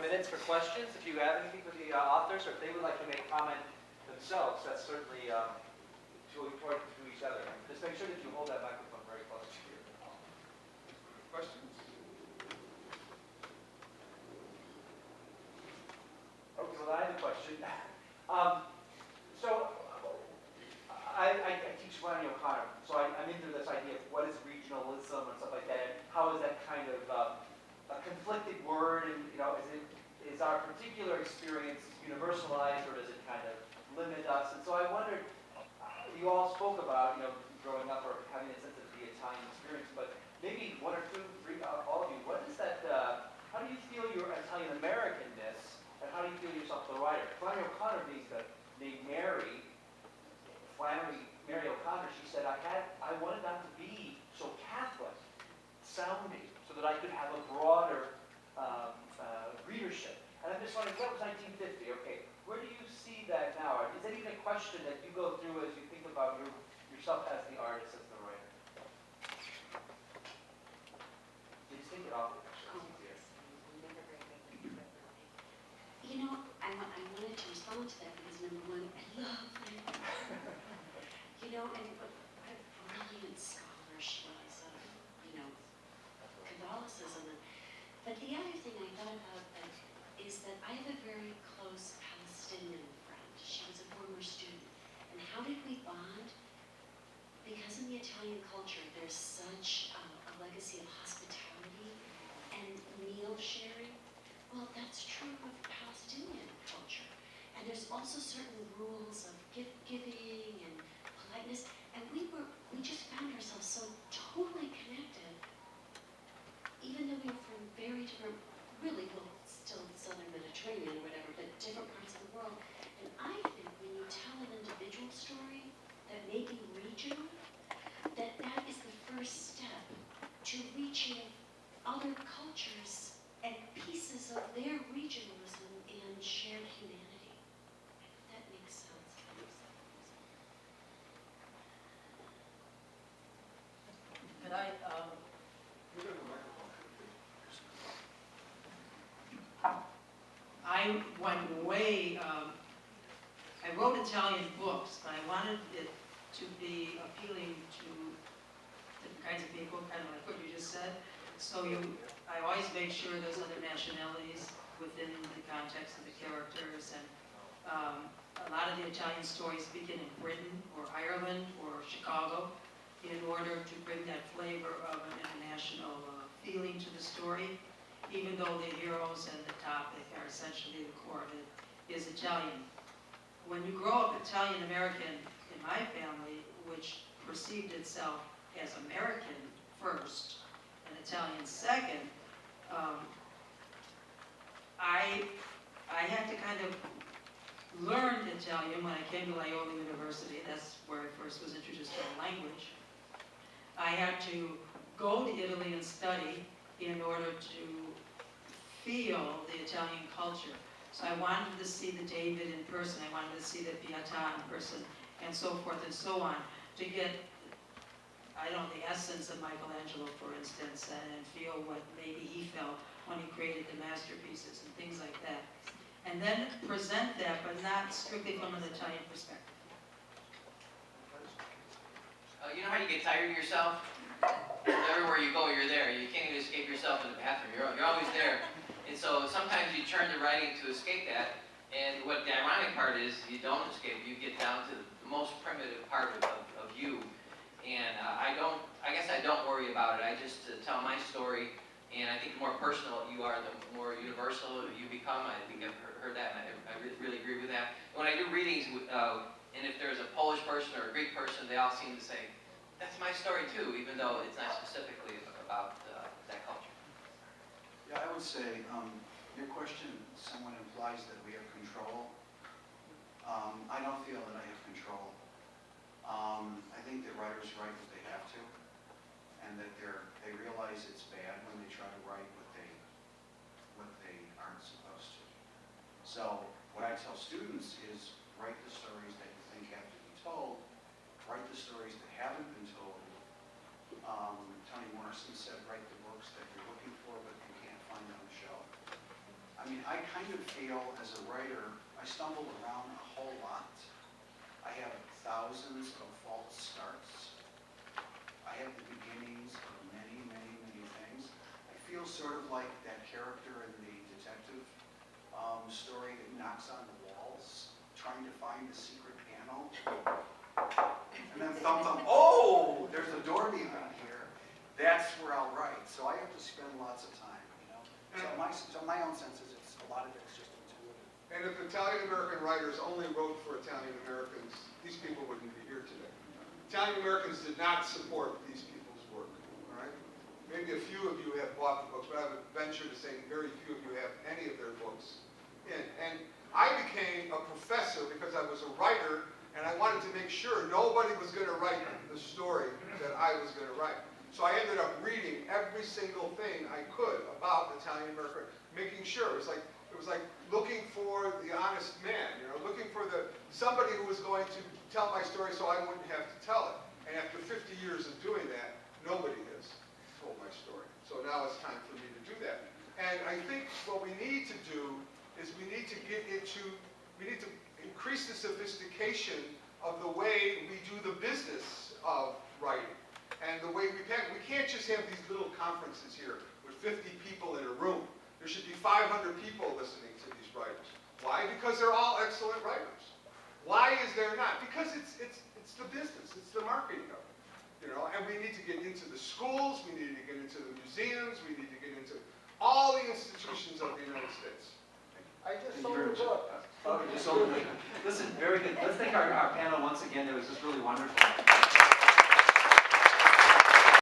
minutes for questions. If you have anything for the authors, or if they would like to make comment themselves, that's certainly to each other. Just make sure that you hold that microphone very close to you. Questions? Okay, well, I have a question. So, I teach Flannery O'Connor, so I'm into this idea of what is regionalism and stuff like that, and how is that kind of a conflicted word, and is our particular experience universalized, or does it kind of limit us? And so I wondered, you all spoke about growing up or having a sense of the Italian experience, but maybe one or two, three, all of you, what is that? How do you feel your Italian Americanness, and how do you feel yourself as a writer? Flannery O'Connor being the name Mary O'Connor, she said, I wanted not to be so Catholic sounding so that I could have a broader readership. And I'm just wondering, that was 1950, okay. Where do you see that now? Is that even a question that you go through as you think about yourself as the artist, as the writer? You just think it off. I wanted to respond to that because number one, I love that. And what a brilliant scholar she was of, Catholicism. But the other thing I thought about is that I have a very close Palestinian friend. She was a former student. And how did we bond? Because in the Italian culture, there's such a legacy of hospitality and meal sharing. Well, that's true of Palestinian culture. And there's also certain rules of gift giving and politeness. And we just found ourselves so totally connected, even though we were from very different, really, well, still Southern Mediterranean or whatever, but different parts of the world. And I think when you tell an individual story that may be regional, that is the first step to reaching other cultures and pieces of their regionalism and shared humanity. If that makes sense. And I went way, I wrote Italian books, but I wanted it to be appealing to different kinds of people, kind of like what you just said. So I always make sure there's other nationalities within the context of the characters, and a lot of the Italian stories begin in Britain or Ireland or Chicago in order to bring that flavor of an international feeling to the story, even though the heroes and the topic are essentially the core of it is Italian. When you grow up Italian-American in my family, which perceived itself as American first and Italian second, I had to kind of learn Italian when I came to Loyola University. That's where I first was introduced to the language. I had to go to Italy and study in order to feel the Italian culture. So I wanted to see the David in person, I wanted to see the Pietà in person, and so forth and so on, to get, the essence of Michelangelo, for instance, and feel what maybe he felt when he created the masterpieces and things like that. And then present that, but not strictly from an Italian perspective. You know how you get tired of yourself? Everywhere you go, you're there. You can't even escape yourself in the bathroom. You're always there. And so sometimes you turn to writing to escape that. And what the ironic part is, you don't escape. You get down to the most primitive part of you. And I guess I don't worry about it. I just tell my story. And I think the more personal you are, the more universal you become. I think I've heard that, and I really agree with that. When I do readings, and if there's a Polish person or a Greek person, they all seem to say, that's my story too, even though it's not specifically about that culture. Yeah, I would say your question somewhat implies that we have control. I don't feel that I have control. I think that writers write what they have to, and that they realize it's bad when they try to write what they aren't supposed to. So what I tell students is write the stories that you think have to be told, write the stories that haven't been told. Toni Morrison said, write the books that you're looking for but you can't find on the shelf. I I mean, I kind of feel as a writer, I stumble around a whole lot. I have thousands of false starts. I have the beginnings of many, many, many things. I feel sort of like that character in the detective story that knocks on the walls, trying to find the secret panel. And then thump, thump, oh, there's a door behind here. That's where I'll write. So I have to spend lots of time, you know. So my own sense is it's a lot of it's just intuitive. And if Italian-American writers only wrote for Italian-Americans, these people wouldn't be here today. Italian-Americans did not support these people's work, all right? Maybe a few of you have bought the books, but I would venture to say very few of you have any of their books in. And I became a professor because I was a writer, and I wanted to make sure nobody was going to write the story that I was going to write. So I ended up reading every single thing I could about Italian-American, making sure. It was like looking for the honest man, you know, looking for somebody who was going to tell my story so I wouldn't have to tell it. And after 50 years of doing that, nobody has told my story. So now it's time for me to do that. And I think what we need to do is we need to increase the sophistication of the way we do the business of writing. And the way we can't just have these little conferences here with 50 people in a room. There should be 500 people listening to these writers. Why? Because they're all excellent writers. Why is there not? Because it's the business, it's the marketing of it. You know, and we need to get into the schools, we need to get into the museums, we need to get into all the institutions of the United States. I just sold the book. Okay, just sold it. Listen, very good. Let's thank our panel once again. It was just really wonderful.